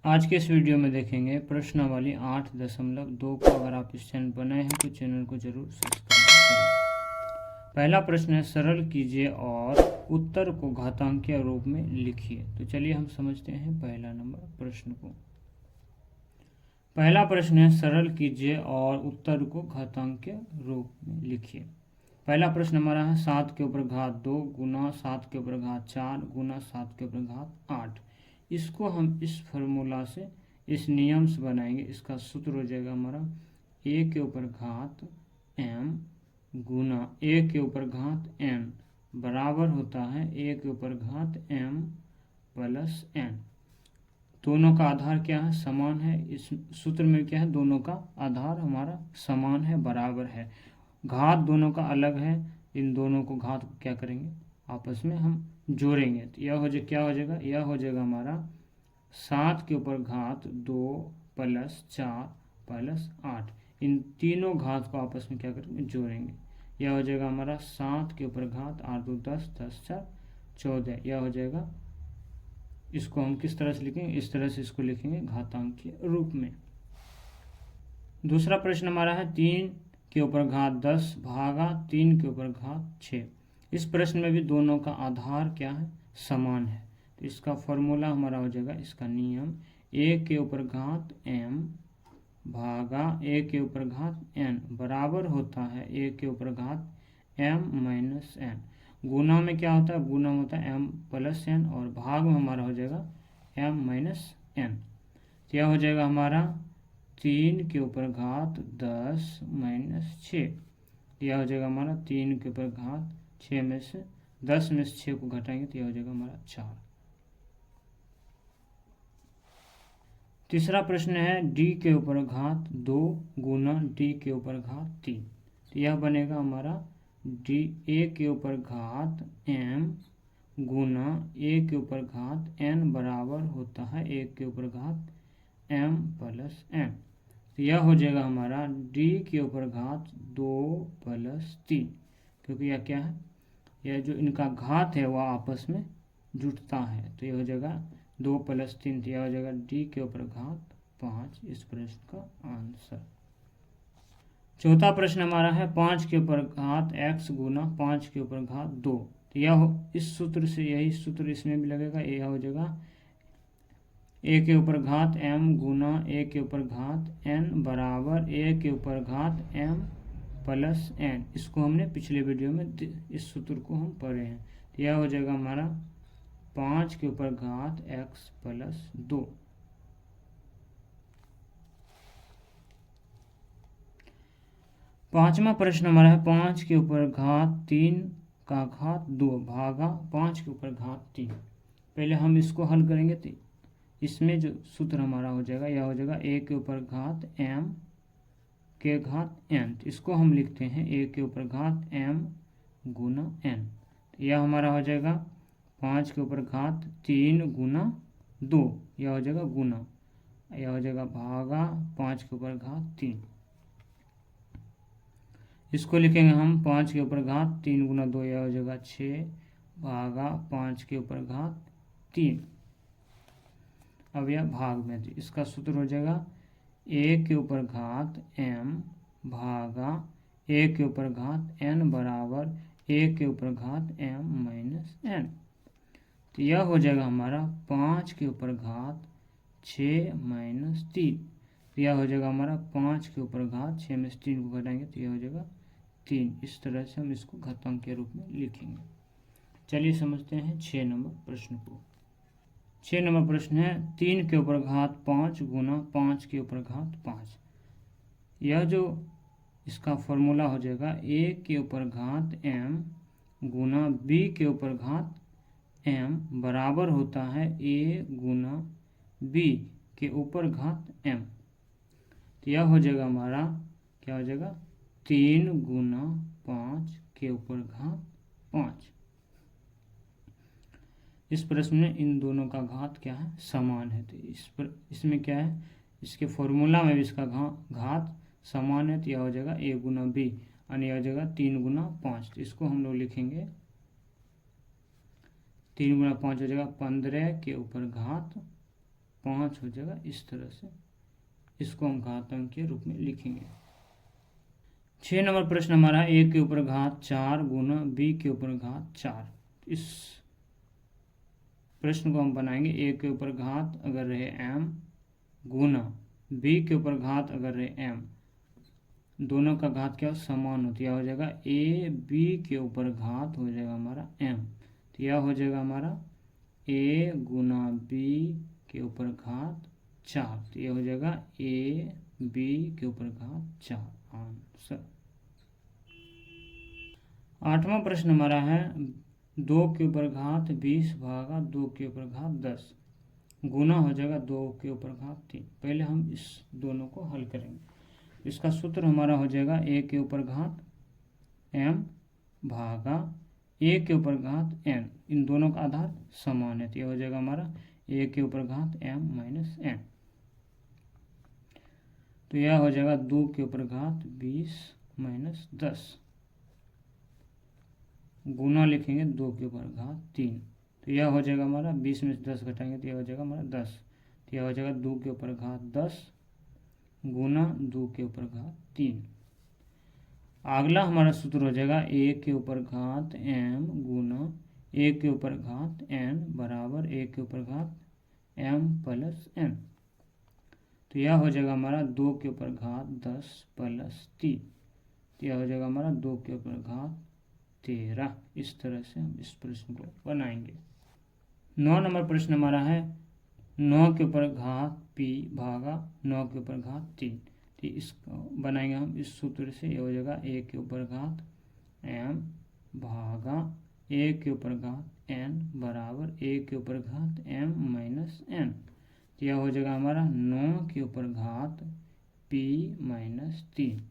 आज के इस वीडियो में देखेंगे प्रश्नावली 8.2 को। अगर आप इस चैनल पर नए हैं तो चैनल को जरूर सब्सक्राइब करें। पहला प्रश्न है, सरल कीजिए और उत्तर को घातांकीय रूप में लिखिए। तो चलिए हम समझते हैं पहला नंबर प्रश्न को। पहला प्रश्न है, सरल कीजिए और उत्तर को घातांकीय रूप में लिखिए। पहला प्रश्न हमारा है 7 के ऊपर घात 2 गुना 7 के ऊपर घात 4 गुना 7 के ऊपर घात 8। इसको हम इस फार्मूला से, इस नियम से बनाएंगे। इसका सूत्र हो जाएगा हमारा a के ऊपर घात m गुना a के ऊपर घात n बराबर होता है a के ऊपर घात m प्लस n। दोनों का आधार क्या है? समान है। इस सूत्र में क्या है? दोनों का आधार हमारा समान है, बराबर है। घात दोनों का अलग है। इन दोनों को घात को क्या करेंगे? आपस में हम जोड़ेंगे। तो यह हो जाए, क्या हो जाएगा? यह हो जाएगा हमारा 7 के ऊपर घात 2 प्लस 4 प्लस 8। इन तीनों घात को आपस में क्या करेंगे? जोड़ेंगे। यह हो जाएगा हमारा 7 के ऊपर घात 8 2 10 10 4 14। यह हो जाएगा। इसको हम किस तरह से लिखेंगे? इस तरह से इसको लिखेंगे घातांकीय रूप में। दूसरा प्रश्न हमारा है 3 के ऊपर घात 10 भागा 3 के ऊपर घात 6। इस प्रश्न में भी दोनों का आधार क्या है? समान है। तो इसका फॉर्मूला हमारा हो जाएगा, इसका नियम a के ऊपर घात m भागा a के ऊपर घात n बराबर होता है a के ऊपर घात m माइनस n। गुना में क्या होता है? गुना में होता है m प्लस n और भाग में हमारा हो जाएगा m माइनस n। तो यह हो जाएगा हमारा 3 के ऊपर घात 10 माइनस 6। यह हो जाएगा हमारा 3 के ऊपर घात 6 में से 10 में से 6 को घटाएंगे तो यह हो जाएगा हमारा 4। तीसरा प्रश्न है d के ऊपर घात 2 गुना d के ऊपर घात 3। तो यह बनेगा हमारा d a के ऊपर घात m गुना a के ऊपर घात n बराबर होता है a के ऊपर घात m प्लस n। तो यह हो जाएगा हमारा d के ऊपर घात 2 प्लस 3, क्योंकि यह क्या है? यह जो इनका घात है वह आपस में जुटता है। तो यह हो जाएगा 2 प्लस 3। तो यह हो जाएगा d के ऊपर घात 5 इस प्रश्न का आंसर। चौथा प्रश्न हमारा है 5 के ऊपर घात x गुना 5 के ऊपर घात 2। तो यह इस सूत्र से, यही सूत्र इसमें भी लगेगा। यह हो जाएगा a के ऊपर घात m गुना a के ऊपर घात n बराबर a के ऊपर घात m प्लस n। इसको हमने पिछले वीडियो में इस सूत्र को हम पढ़े हैं। तो यह हो जाएगा हमारा 5 के ऊपर घात x प्लस 2। पांचवा प्रश्न हमारा है 5 के ऊपर घात 3 का घात 2 भागा 5 के ऊपर घात 3। पहले हम इसको हल करेंगे तो इसमें जो सूत्र हमारा हो जाएगा, यह हो जाएगा a के ऊपर घात m के घात n। तो इसको हम लिखते हैं a के ऊपर घात m गुना n। तो यह हमारा हो जाएगा 5 के ऊपर घात 3 गुना 2। यह हो जाएगा गुना, यह हो जाएगा भागा 5 के ऊपर घात 3। इसको लिखेंगे हम 5 के ऊपर घात 3 गुना 2। यह हो जाएगा 6 भागा 5 के ऊपर घात 3। अब यह भाग में, तो इसका सूत्र हो जाएगा a के ऊपर घात m भागा a के ऊपर घात n बराबर a के ऊपर घात m माइनस n। तो यह हो जाएगा हमारा 5 के ऊपर घात 6 माइनस 3। तो यह हो जाएगा हमारा 5 के ऊपर घात 6 में से 3 को घटाएंगे तो यह हो जाएगा 3। इस तरह से हम इसको घातांक के रूप में लिखेंगे। चलिए समझते हैं 6 नंबर प्रश्न को। 6 नंबर प्रश्न है 3 के ऊपर घात 5 गुना 5 के ऊपर घात 5। यह जो इसका फॉर्मूला हो जाएगा a के ऊपर घात m गुना b के ऊपर घात m बराबर होता है a गुना b के ऊपर घात m। तो यह हो जाएगा हमारा, क्या हो जाएगा? 3 गुना 5 के ऊपर घात 5। इस प्रश्न में इन दोनों का घात क्या है? समान है। तो इसमें क्या है? इसके फॉर्मूला में भी इसका घात समान है। तो यह हो जाएगा a गुना b और यह हो जाएगा 3 गुना 5। तो इसको हम लोग लिखेंगे 3 गुना 5 हो जाएगा 15 के ऊपर घात 5 हो जाएगा। इस तरह से इसको हम घातांक के रूप में लिखेंगे। 6 नंबर प्रश्न हमारा है a के ऊपर घात 4 गुना b के ऊपर घात 4। इस प्रश्न को हम बनाएंगे a के ऊपर घात अगर रहे m गुना b के ऊपर घात अगर रहे m, दोनों का घात क्या समान होती है, हो जाएगा a b के ऊपर घात हो जाएगा हमारा m। तो यह हो जाएगा हमारा a गुना b के ऊपर घात 4। तो यह हो जाएगा a b के ऊपर घात 4 आंसर। 8वां प्रश्न हमारा है 2 के ऊपर घात 20 भागा 2 के ऊपर घात 10 गुना हो जाएगा 2 के ऊपर घात 3। पहले हम इस दोनों को हल करेंगे। इसका सूत्र हमारा हो जाएगा a के ऊपर घात m भागा a के ऊपर घात n, इन दोनों का आधार समान है। तो यह हो जाएगा हमारा a के ऊपर घात m माइनस n। तो यह हो जाएगा 2 के ऊपर घात 20 माइनस 10 गुना लिखेंगे 2 के ऊपर घात 3। तो यह हो जाएगा हमारा 20 में से 10 घटाएंगे तो यह हो जाएगा हमारा 10। तो यह हो जाएगा 2 के ऊपर घात 10 गुना 2 के ऊपर घात 3। अगला हमारा सूत्र हो जाएगा a के ऊपर घात m गुना a के ऊपर घात n बराबर a के ऊपर घात m प्लस n। तो यह हो जाएगा हमारा 2 के ऊपर घात 10 प्लस 3। तो यह हो जाएगा हमारा 2 के ऊपर घात 13। इस तरह से हम इस प्रश्न को बनाएंगे। 9 नंबर प्रश्न हमारा है 9 के ऊपर घात p भागा 9 के ऊपर घात 3। तो इसको बनाएंगे हम इस सूत्र से। ये हो जाएगा a के ऊपर घात m भागा a के ऊपर घात n बराबर a के ऊपर घात m माइनस n। तो यह हो जाएगा हमारा 9 के ऊपर घात p माइनस 3।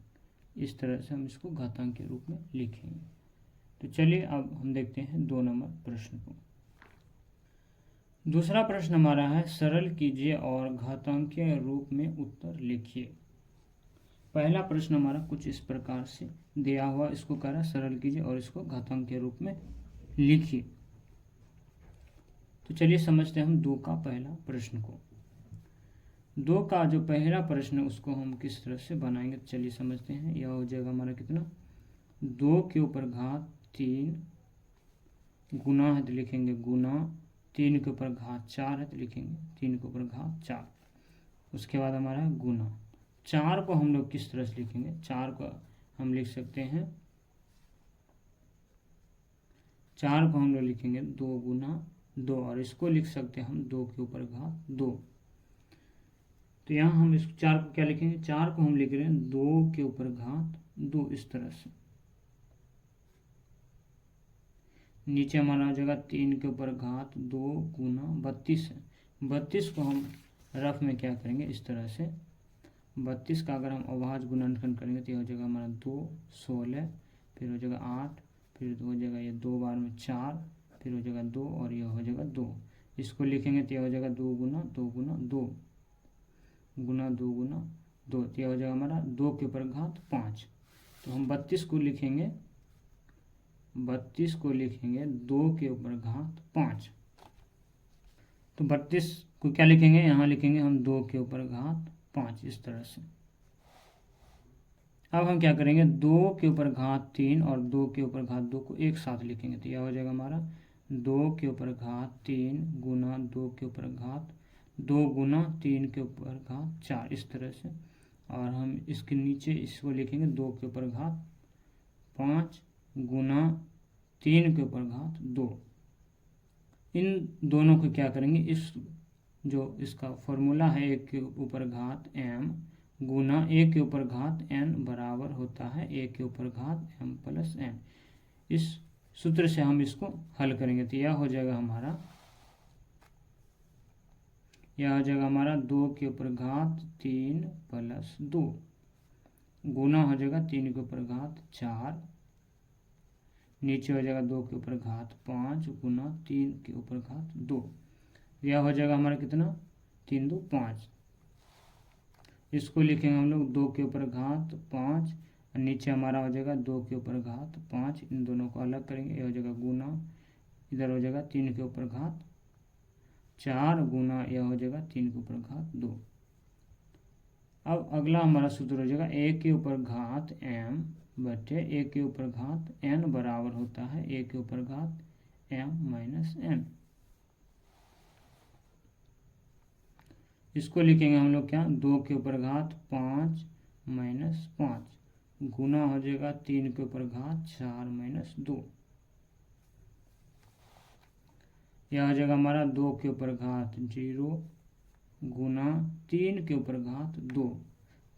इस तरह से हम इसको घातांक के रूप में लिखेंगे। तो चलिए अब हम देखते हैं 2 नंबर प्रश्न को। दूसरा प्रश्न हमारा है सरल कीजिए और घातांकीय रूप में उत्तर लिखिए। पहला प्रश्न हमारा कुछ इस प्रकार से दिया हुआ, इसको कह रहा है सरल कीजिए और इसको घातांकीय रूप में लिखिए। तो चलिए समझते हैं हम 2 का पहला प्रश्न को। 2 का जो पहला प्रश्न है उसको हम किस तरह से बनाएंगे, तो चलिए समझते हैं। यह हो जाएगा हमारा कितना 2 के ऊपर घात 3 गुना है तो लिखेंगे गुना 3 के ऊपर घात 4 है तो लिखेंगे 3 के ऊपर घात 4। उसके बाद हमारा है गुना 4 को हम लोग किस तरह से लिखेंगे, 4 को हम लिख सकते हैं 4 को हम लोग लिखेंगे 2 गुना 2 और इसको लिख सकते हैं हम 2 के ऊपर घात 2। तो यहाँ हम इस 4 को क्या लिखेंगे, 4 को हम लिख रहे हैं 2 के ऊपर घात 2 इस तरह से। नीचे हमारा आ जाएगा 3 के ऊपर घात 2 गुना 32 है। 32 को हम रफ में क्या करेंगे इस तरह से, 32 का अगर हम अभाज्य गुणनखंड करेंगे तो ये हो जाएगा हमारा 2 16, फिर हो जाएगा 8, फिर हो जाएगा ये 2 बार में 4, फिर हो जाएगा 2 और ये हो जाएगा 2। इसको लिखेंगे तो यह हो जाएगा 2 गुना 2 गुना 2 गुना 2 गुना 2। तो यह हो जाएगा हमारा 2 के ऊपर घात 5। तो हम 32 को लिखेंगे 2 के ऊपर घात 5। तो 32 को क्या लिखेंगे, यहाँ लिखेंगे हम 2 के ऊपर घात 5 इस तरह से। अब हम क्या करेंगे 2 के ऊपर घात 3 और 2 के ऊपर घात 2 को एक साथ लिखेंगे। तो यह हो जाएगा हमारा 2 के ऊपर घात 3 गुना 2 के ऊपर घात 2 गुना 3 के ऊपर घात 4 इस तरह से। और हम इसके नीचे इसको लिखेंगे 2 के ऊपर घात 5 गुना 3 के ऊपर घात 2। इन दोनों को क्या करेंगे, इस जो इसका फॉर्मूला है 1 के ऊपर घात m गुना 1 के ऊपर घात n बराबर होता है 1 के ऊपर घात m प्लस n। इस सूत्र से हम इसको हल करेंगे। तो यह हो जाएगा हमारा 2 के ऊपर घात 3 प्लस 2 गुना हो जाएगा 3 के ऊपर घात 4, नीचे हो जाएगा 2 के ऊपर घात 5 गुना 3 के ऊपर घात 2। यह हो जाएगा हमारा कितना 3 2 5। इसको लिखेंगे हम लोग 2 के ऊपर घात 5 और नीचे हमारा हो जाएगा 2 के ऊपर घात 5। इन दोनों को अलग करेंगे, यह हो जाएगा गुना, इधर हो जाएगा 3 के ऊपर घात 4 गुना यह हो जाएगा 3 के ऊपर घात 2। अब अगला हमारा सूत्र हो जाएगा a के ऊपर घात m बटे a के ऊपर घात n बराबर होता है a के ऊपर घात m माइनस n। इसको लिखेंगे हम लोग क्या, 2 के ऊपर घात 5 माइनस 5 गुना हो जाएगा 3 के ऊपर घात 4 माइनस 2। यह हो जाएगा हमारा 2 के ऊपर घात 0 गुना 3 के ऊपर घात 2,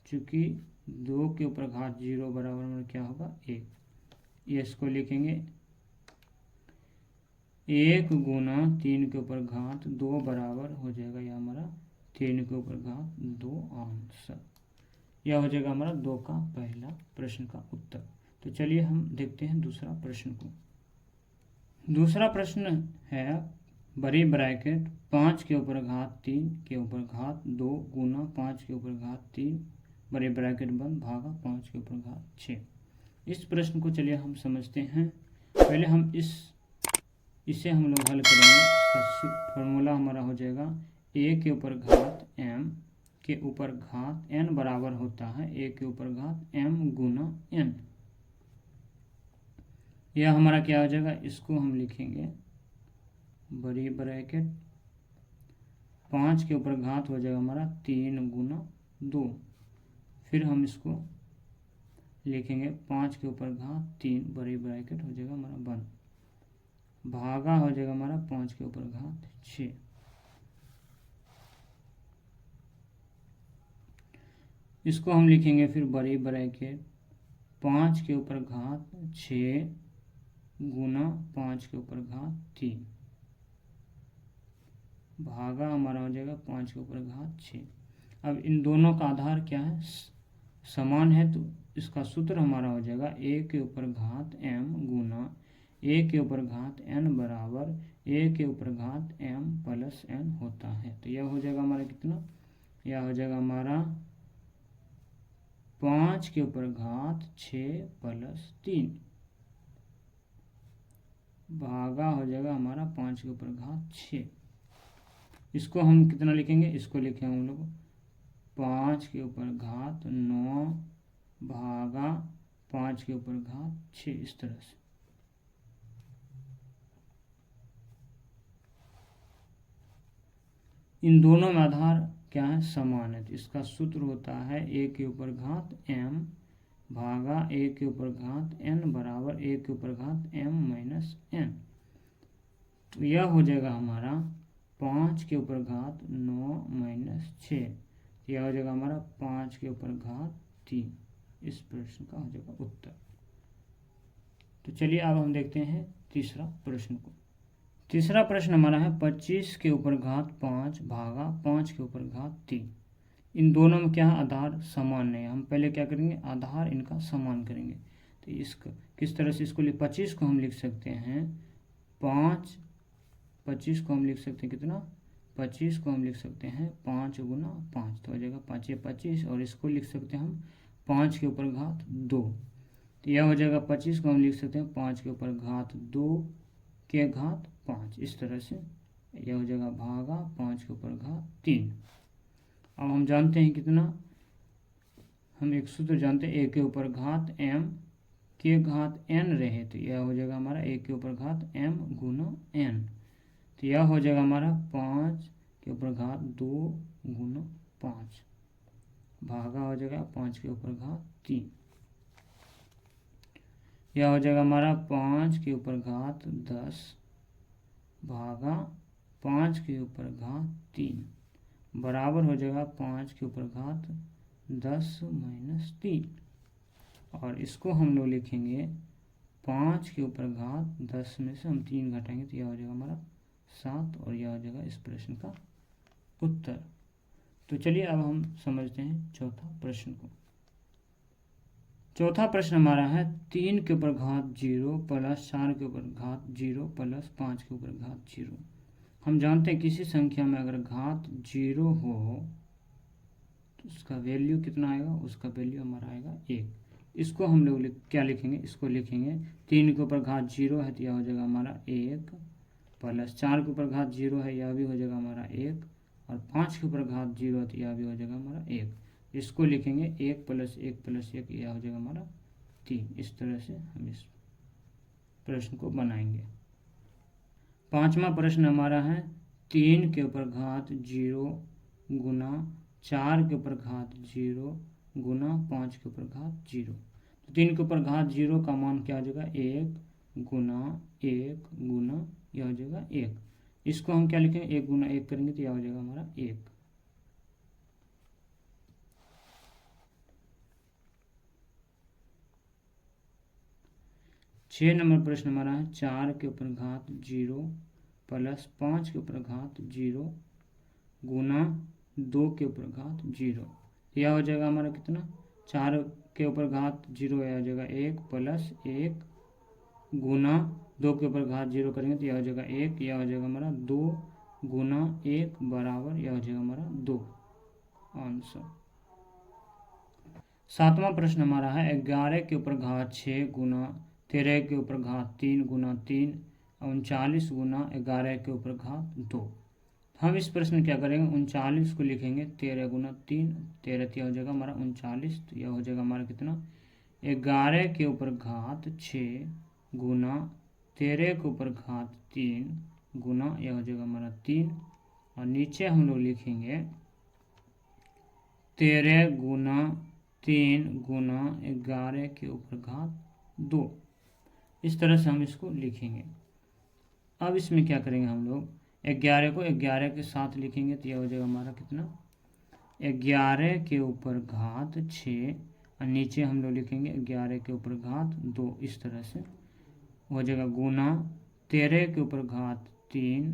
चूँकि 2 के ऊपर घात 0 बराबर में क्या होगा 1। ये इसको लिखेंगे 1 गुना 3 के ऊपर घात 2 बराबर हो जाएगा यह हमारा 3 के ऊपर घात 2 आंसर। यह हो जाएगा हमारा 2 का पहला प्रश्न का उत्तर। तो चलिए हम देखते हैं दूसरा प्रश्न को। दूसरा प्रश्न है बड़ी ब्रैकेट 5 के ऊपर घात 3 के ऊपर घात 2 गुना 5 के ऊपर घात 3 बड़े ब्रैकेट बंद भागा 5 के ऊपर घात 6। इस प्रश्न को चलिए हम समझते हैं। पहले हम इसे हम लोग हल करेंगे। इसका फॉर्मूला हमारा हो जाएगा a के ऊपर घात m के ऊपर घात n बराबर होता है a के ऊपर घात m गुना n। यह हमारा क्या हो जाएगा, इसको हम लिखेंगे बड़ी ब्रैकेट 5 के ऊपर घात हो जाएगा हमारा 3 गुना 2, फिर हम इसको लिखेंगे 5 के ऊपर घात 3 बड़ी ब्रैकेट हो जाएगा हमारा बंद, भागा हो जाएगा हमारा 5 के ऊपर घात 6। इसको हम लिखेंगे फिर बड़ी ब्रैकेट 5 के ऊपर घात 6 गुना 5 के ऊपर घात 3, भागा हमारा हो जाएगा 5 के ऊपर घात 6। अब इन दोनों का आधार क्या है, समान है, तो इसका सूत्र हमारा हो जाएगा a के ऊपर घात m गुना a के ऊपर घात n बराबर a के ऊपर घात m प्लस n होता है। तो यह हो जाएगा हमारा कितना, यह हो जाएगा हमारा 5 के ऊपर घात 6 प्लस 3 भागा हो जाएगा हमारा 5 के ऊपर घात 6। इसको हम कितना लिखेंगे, इसको लिखेंगे हम लोग 5 के ऊपर घात 9 भागा 5 के ऊपर घात 6, इस तरह से। इन दोनों में आधार क्या है, समान है, तो इसका सूत्र होता है a के ऊपर घात m भागा a के ऊपर घात n बराबर a के ऊपर घात m माइनस n। तो यह हो जाएगा हमारा 5 के ऊपर घात 9 माइनस 6, यह हो जाएगा हमारा 5 के ऊपर घात 3। इस प्रश्न का हो जाएगा उत्तर। तो चलिए अब हम देखते हैं तीसरा प्रश्न को। तीसरा प्रश्न हमारा है 25 के ऊपर घात 5 भागा 5 के ऊपर घात 3। इन दोनों में क्या है, आधार समान है। हम पहले क्या करेंगे, आधार इनका समान करेंगे। तो इसका किस तरह से, इसको 25 को हम लिख सकते हैं 25 को हम लिख सकते हैं कितना, 25 को हम लिख सकते हैं 5 गुना 5, तो हो जाएगा 5 या 25, और इसको लिख सकते हैं हम 5 के ऊपर घात 2, तो यह हो जाएगा 25 को हम लिख सकते हैं 5 के ऊपर घात 2 के घात 5, इस तरह से। यह हो जाएगा भागा 5 के ऊपर घात 3। अब हम जानते हैं कितना, हम एक सूत्र जानते हैं a के ऊपर घात m के घात n रहे, तो यह हो जाएगा हमारा a के ऊपर घात m गुना n। तो यह हो जाएगा हमारा 5 के ऊपर घात 2 गुना 5 भागा हो जाएगा 5 के ऊपर घात 3। यह हो जाएगा हमारा 5 के ऊपर घात 10 भागा 5 के ऊपर घात 3 बराबर हो जाएगा 5 के ऊपर घात 10 माइनस 3, और इसको हम लोग लिखेंगे 5 के ऊपर घात 10 में से हम 3 घटाएंगे, तो यह हो जाएगा हमारा 7, और यह हो जाएगा इस प्रश्न का उत्तर। तो चलिए अब हम समझते हैं चौथा प्रश्न को। चौथा प्रश्न हमारा है 3 के ऊपर घात 0 प्लस 4 के ऊपर घात 0 प्लस 5 के ऊपर घात 0। हम जानते हैं किसी संख्या में अगर घात 0 हो तो उसका वैल्यू कितना आएगा, उसका वैल्यू हमारा आएगा 1। इसको हम लोग क्या लिखेंगे, इसको लिखेंगे 3 के ऊपर घात 0 है, तो यह हो जाएगा हमारा 1 प्लस 4 के ऊपर घात 0 है, यह भी हो जाएगा हमारा 1, और 5 के ऊपर घात 0 है तो यह भी हो जाएगा हमारा 1। इसको लिखेंगे 1 + 1 + 1, यह हो जाएगा हमारा 3। इस तरह से हम इस प्रश्न को बनाएंगे। पांचवा प्रश्न हमारा है 3 के ऊपर घात 0 गुना 4 के ऊपर घात 0 गुना 5 के ऊपर घात 0। तो 3 के ऊपर घात 0 का मान क्या हो जाएगा 1 गुना 1 गुना यह हो जाएगा 1। इसको हम क्या लिखेंगे 1 गुना 1 करेंगे तो यह हो जाएगा हमारा 1। छः नंबर प्रश्न हमारा है 4 के ऊपर घात 0 प्लस 5 के ऊपर घात 0 गुना 2 के ऊपर घात 0। यह हो जाएगा हमारा कितना 4 के ऊपर घात 0, यह हो जाएगा 1 प्लस 1 गुना 2 के ऊपर घात 0 करेंगे तो यह हो जाएगा 1। यह हो जाएगा हमारा 2 गुना 1 बराबर यह हो जाएगा हमारा 2। आंसर। सातवां प्रश्न हमारा है 11 के ऊपर घात 6 गुना 13 के ऊपर घात 3 गुना 3 39 गुना 11 के ऊपर घात 2। हम इस प्रश्न क्या करेंगे 39 को लिखेंगे 13 गुना 3, 13 तो यह हो जाएगा हमारा 39। तो यह हो जाएगा हमारा कितना 11 के ऊपर घात 6 गुना 13 के ऊपर घात 3 गुना यह हो जाएगा हमारा 3, और नीचे हम लोग लिखेंगे 13 गुना 3 गुना 11 के ऊपर घात 2। इस तरह से हम इसको लिखेंगे। अब इसमें क्या करेंगे हम लोग 11 को 11 के साथ लिखेंगे तो यह हो जाएगा हमारा कितना 11 के ऊपर घात 6, और नीचे हम लोग लिखेंगे 11 के ऊपर घात 2। इस तरह से हो जाएगा गुना 13 के ऊपर घात 3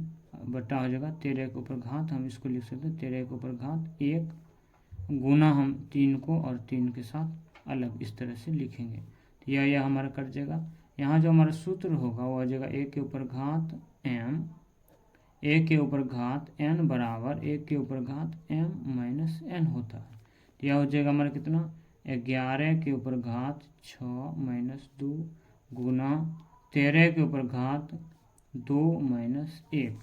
बटा हो जाएगा 13 के ऊपर घात, हम इसको लिख सकते हैं 13 के ऊपर घात 1 गुना हम 3 को और 3 के साथ अलग इस तरह से लिखेंगे। तो यह हमारा कट जाएगा। यहाँ जो हमारा सूत्र होगा वो हो जाएगा a के ऊपर घात m, a के ऊपर घात n बराबर a के ऊपर घात m माइनस n होता है। तो यह हो जाएगा हमारा कितना 11 के ऊपर घात 6 माइनस 2 गुना 13 के ऊपर घात 2 माइनस 1।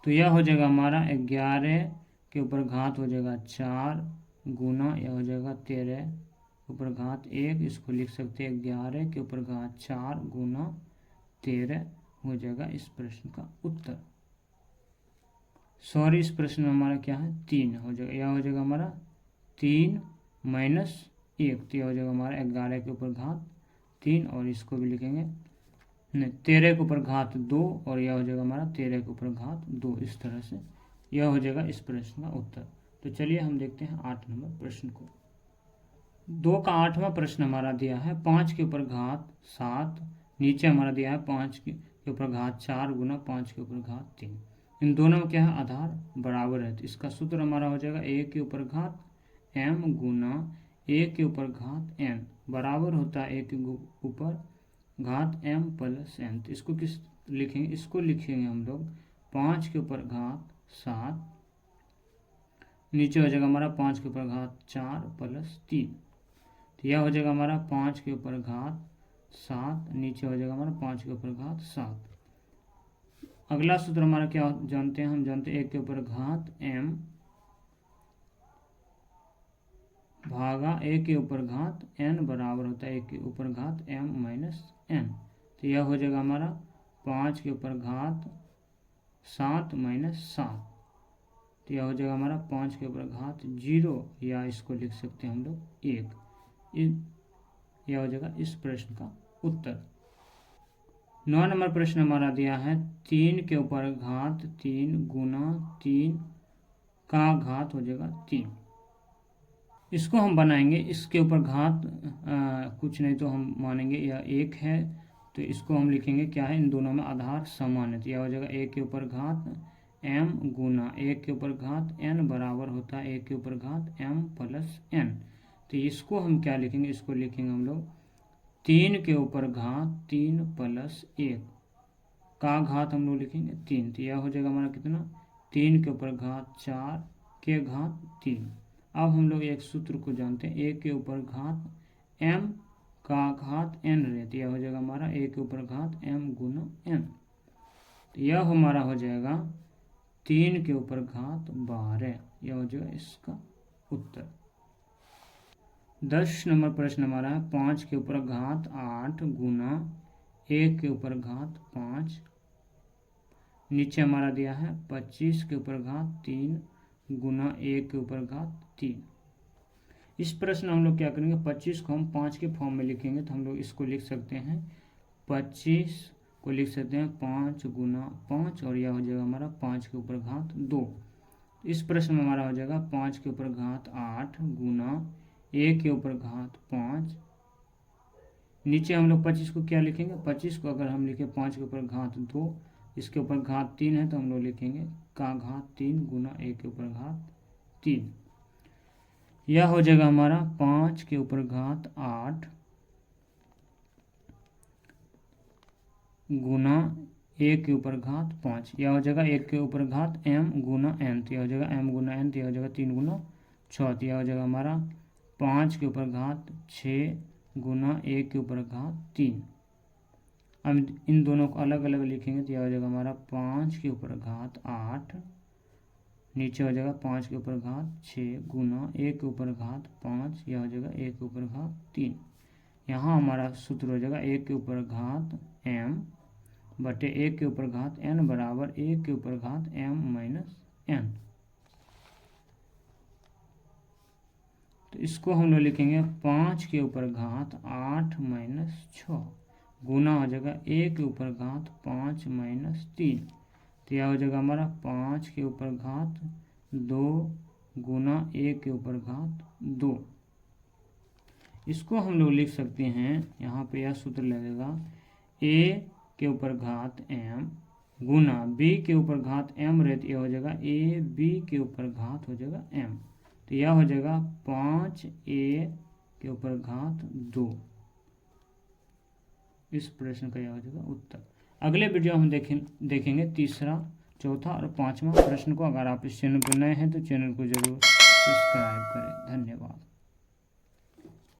तो यह हो जाएगा हमारा 11 के ऊपर घात हो जाएगा 4 गुना यह हो जाएगा 13 ऊपर घात 1, इसको लिख सकते हैं 11 के ऊपर घात 4 गुना 13 हो जाएगा इस प्रश्न का उत्तर। सॉरी, इस प्रश्न में हमारा क्या है 3 हो जाएगा। यह हो जाएगा हमारा 3 माइनस 1, तो यह हो जाएगा हमारा 11 के ऊपर घात 3, और इसको भी लिखेंगे 13 के ऊपर घात 2, और यह हो जाएगा हमारा 13 के ऊपर घात 2। इस तरह से यह हो जाएगा इस प्रश्न का उत्तर। तो चलिए हम देखते हैं 8 नंबर प्रश्न को। 2 का 8वां प्रश्न हमारा दिया है 5 के ऊपर घात 7, नीचे हमारा दिया है 5 के ऊपर घात 4 गुना 5 के ऊपर घात 3। इन दोनों में क्या है आधार बराबर है, तो इसका सूत्र हमारा हो जाएगा a के ऊपर घात m गुना a के ऊपर घात n बराबर होता है a के ऊपर घात m प्लस n। तो इसको किस लिखेंगे, इसको लिखेंगे हम लोग 5 के ऊपर घात 7, नीचे हो जाएगा हमारा 5 के ऊपर घात 4 प्लस 3। तो यह हो जाएगा हमारा 5 के ऊपर घात 7, नीचे हो जाएगा हमारा 5 के ऊपर घात 7। अगला सूत्र हमारा क्या जानते हैं, हम जानते हैं 1 के ऊपर घात m भागा 1 के ऊपर घात n बराबर होता है 1 के ऊपर घात m माइनस n। तो यह हो जाएगा हमारा 5 के ऊपर घात 7 माइनस 7। तो यह हो जाएगा हमारा 5 के ऊपर घात 0, या इसको लिख सकते हैं हम लोग 1। यह हो जाएगा इस प्रश्न का उत्तर। 9 नंबर प्रश्न हमारा दिया है 3 के ऊपर घात 3 गुना 3 का घात हो जाएगा 3। इसको हम बनाएंगे, इसके ऊपर घात कुछ नहीं तो हम मानेंगे यह 1 है, तो इसको हम लिखेंगे क्या है इन दोनों में आधार समान है। तो यह हो जाएगा 1 के ऊपर घात m गुना 1 के ऊपर घात n बराबर होता है 1 के ऊपर घात m प्लस n। तो इसको हम क्या लिखेंगे, इसको लिखेंगे हम लोग 3 के ऊपर घात 3 प्लस 1 का घात हम लोग लिखेंगे 3। तो यह हो जाएगा हमारा कितना 3 के ऊपर घात 4 के घात 3। अब हम लोग एक सूत्र को जानते हैं 1 के ऊपर घात m का घात n रहती है, यह हो जाएगा हमारा a के ऊपर घात m गुना n। तो यह हमारा हो जाएगा 3 के ऊपर घात 12, यह हो जाएगा इसका उत्तर। 10 नंबर प्रश्न हमारा है 5 के ऊपर घात 8 गुना 1 के ऊपर घात 5। नीचे हमारा दिया है 25 के ऊपर घात 3 गुना 1 के ऊपर घात 3। इस प्रश्न हम लोग क्या करेंगे, 25 को हम 5 के फॉर्म में लिखेंगे। तो हम लोग इसको लिख सकते हैं 25 को लिख सकते हैं 5 गुना 5 और यह हो जाएगा हमारा 5 के ऊपर घात 2। इस प्रश्न में हमारा हो जाएगा 5 के ऊपर घात 8 गुना 1 के ऊपर घात 5। नीचे हम लोग 25 को क्या लिखेंगे, 25 को अगर हम लिखें 5 के ऊपर घात 2, इसके ऊपर घात 3 है तो हम लोग लिखेंगे का घात 3 गुना 1 के ऊपर घात 3। यह हो जाएगा हमारा 5 के ऊपर घात 8 गुना 1 के ऊपर घात 5। यह हो जाएगा 1 के ऊपर घात m गुना n, तो यह हो जाएगा m गुना n, तो यह हो जाएगा 3 गुना 6, तो यह हो जाएगा हमारा 5 के ऊपर घात 6 गुना 1 के ऊपर घात 3। अब इन दोनों को अलग अलग लिखेंगे तो यह हो जाएगा हमारा 5 के ऊपर घात 8, नीचे हो जाएगा 5 के ऊपर घात 6 गुना 1 के ऊपर घात 5, यह हो जाएगा 1 के ऊपर घात 3। यहाँ हमारा सूत्र हो जाएगा 1 के ऊपर घात m बटे 1 के ऊपर घात n बराबर 1 के ऊपर घात m माइनस n। तो इसको हम लोग लिखेंगे 5 के ऊपर घात 8 माइनस 6 गुना हो जाएगा 1 के ऊपर घात 5 माइनस 3, तो यह हो जाएगा हमारा 5 के ऊपर घात 2 गुना 1 के ऊपर घात 2। इसको हम लोग लिख सकते हैं, यहाँ पे यह सूत्र लगेगा a के ऊपर घात m गुना b के ऊपर घात m रहती है, यह हो जाएगा a b के ऊपर घात हो जाएगा m, तो यह हो जाएगा 5a के ऊपर घात 2। इस प्रश्न का यह हो जाएगा उत्तर। अगले वीडियो हम देखेंगे तीसरा, चौथा और पांचवा प्रश्न को। अगर आप इस चैनल पर नए हैं तो चैनल को जरूर सब्सक्राइब करें। धन्यवाद।